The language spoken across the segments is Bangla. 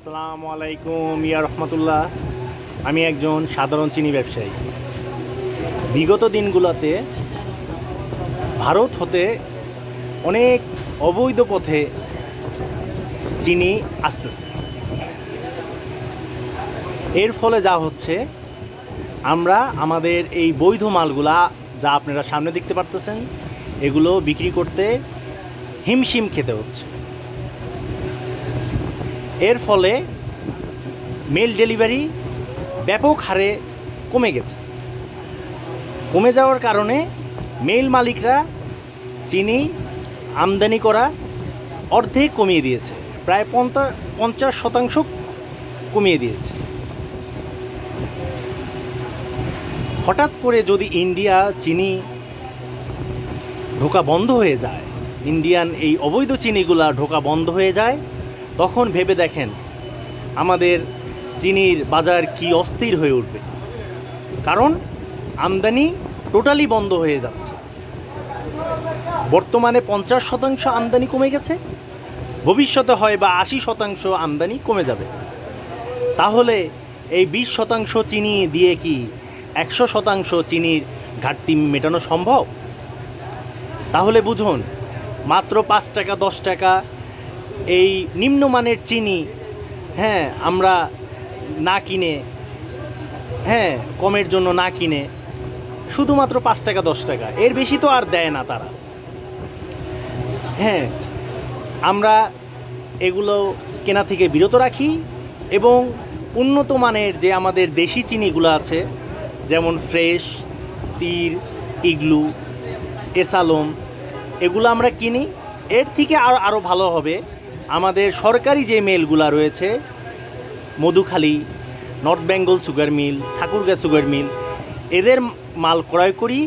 আসসালামু আলাইকুম ইয়া রহমতুল্লাহ। আমি একজন সাধারণ চিনি ব্যবসায়ী। বিগত দিনগুলোতে ভারত হতে অনেক অবৈধ পথে চিনি আসতেছে। এর ফলে যা হচ্ছে, আমরা আমাদের এই বৈধ মালগুলা যা আপনারা সামনে দেখতে পারতেছেন, এগুলো বিক্রি করতে হিমশিম খেতে হচ্ছে। এর ফলে মেল ডেলিভারি ব্যাপক হারে কমে গেছে। কমে যাওয়ার কারণে মেল মালিকরা চিনি আমদানি করা অর্ধেক কমিয়ে দিয়েছে, প্রায় 50% কমিয়ে দিয়েছে। হঠাৎ করে যদি ইন্ডিয়া চিনি ঢোকা বন্ধ হয়ে যায়, ইন্ডিয়ান এই অবৈধ চিনিগুলা ঢোকা বন্ধ হয়ে যায়, তখন ভেবে দেখেন আমাদের চিনির বাজার কি অস্থির হয়ে উঠবে। কারণ আমদানি টোটালি বন্ধ হয়ে যাচ্ছে। বর্তমানে 50% আমদানি কমে গেছে, ভবিষ্যতে হয় বা 80% আমদানি কমে যাবে। তাহলে এই 20% চিনি দিয়ে কি 100% চিনির ঘাটতি মেটানো সম্ভব? তাহলে বুঝুন, মাত্র 5 টাকা 10 টাকা এই নিম্নমানের চিনি আমরা না কিনে, কমের জন্য না কিনে, শুধুমাত্র 5 টাকা 10 টাকা, এর বেশি তো আর দেয় না তারা। আমরা এগুলো কেনা থেকে বিরত রাখি এবং উন্নত মানের যে আমাদের দেশি চিনিগুলো আছে, যেমন ফ্রেশ, তীর, ইগলু, এসালম, এগুলো আমরা কিনি। এর থেকে আরও ভালো হবে আমাদের সরকারি যে মিলগুলো রয়েছে, Madhukhali, north Bengal sugar mill, Thakurgaon sugar mill, এদের মাল ক্রয় করি।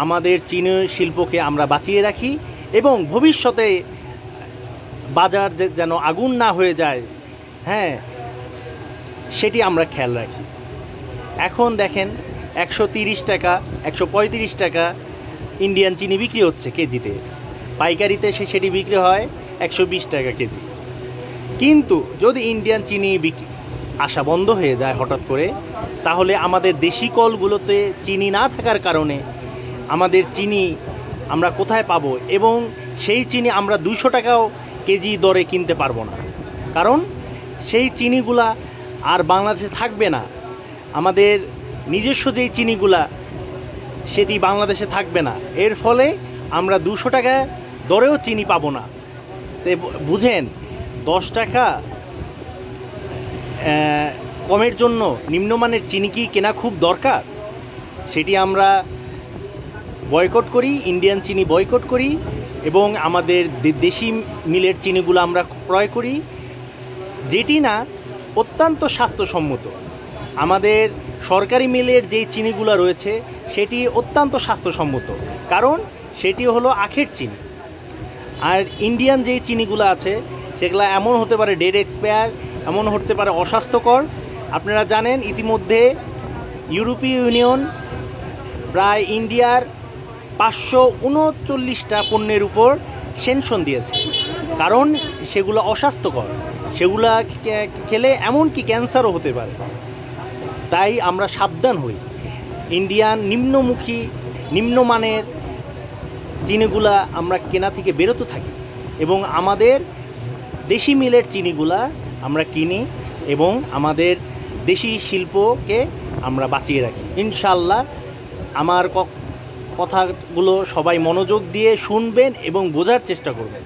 আমাদের চিনি শিল্পকে আমরা বাঁচিয়ে রাখি এবং ভবিষ্যতে বাজার যেন আগুন না হয়ে যায়, সেটি আমরা খেয়াল রাখি। এখন দেখেন 130 টাকা 135 টাকা ইন্ডিয়ান চিনি বিক্রি হচ্ছে কেজিতে। পাইকারিতে সেটি বিক্রি হয় 120 টাকা কেজি। কিন্তু যদি ইন্ডিয়ান চিনি আসা বন্ধ হয়ে যায় হঠাৎ করে, তাহলে আমাদের দেশি কলগুলোতে চিনি না থাকার কারণে আমাদের চিনি আমরা কোথায় পাবো? এবং সেই চিনি আমরা 200 টাকাও কেজি দরে কিনতে পারবো না, কারণ সেই চিনিগুলা আর বাংলাদেশে থাকবে না। আমাদের নিজস্ব যেই চিনিগুলা, সেটি বাংলাদেশে থাকবে না। এর ফলে আমরা 200 টাকা দরেও চিনি পাবো না। তো বুঝেন, 10 টাকা কমের জন্য নিম্নমানের চিনি কি কেনা খুব দরকার? সেটি আমরা বয়কট করি, ইন্ডিয়ান চিনি বয়কট করি এবং আমাদের দেশি মিলের চিনিগুলো আমরা ক্রয় করি, যেটি না অত্যন্ত স্বাস্থ্যসম্মত। আমাদের সরকারি মিলের যেই চিনিগুলো রয়েছে, সেটি অত্যন্ত স্বাস্থ্যসম্মত, কারণ সেটি হলো আখের চিনি। আর ইন্ডিয়ান যেই চিনিগুলো আছে, সেগুলো এমন হতে পারে ডেড এক্সপায়ার, এমন হতে পারে অস্বাস্থ্যকর। আপনারা জানেন ইতিমধ্যে ইউরোপীয় ইউনিয়ন প্রায় ইন্ডিয়ার 539টা পণ্যের উপর সেনশন দিয়েছে, কারণ সেগুলো অস্বাস্থ্যকর, সেগুলো খেলে এমনকি ক্যান্সারও হতে পারে। তাই আমরা সাবধান হই, ইন্ডিয়ান নিম্নমানের চিনিগুলা আমরা কেনা থেকে বেরোতে থাকি এবং আমাদের দেশি মিলের চিনিগুলা আমরা কিনি এবং আমাদের দেশি শিল্পকে আমরা বাঁচিয়ে রাখি। ইনশাআল্লাহ আমার কথাগুলো সবাই মনোযোগ দিয়ে শুনবেন এবং বোঝার চেষ্টা করবেন।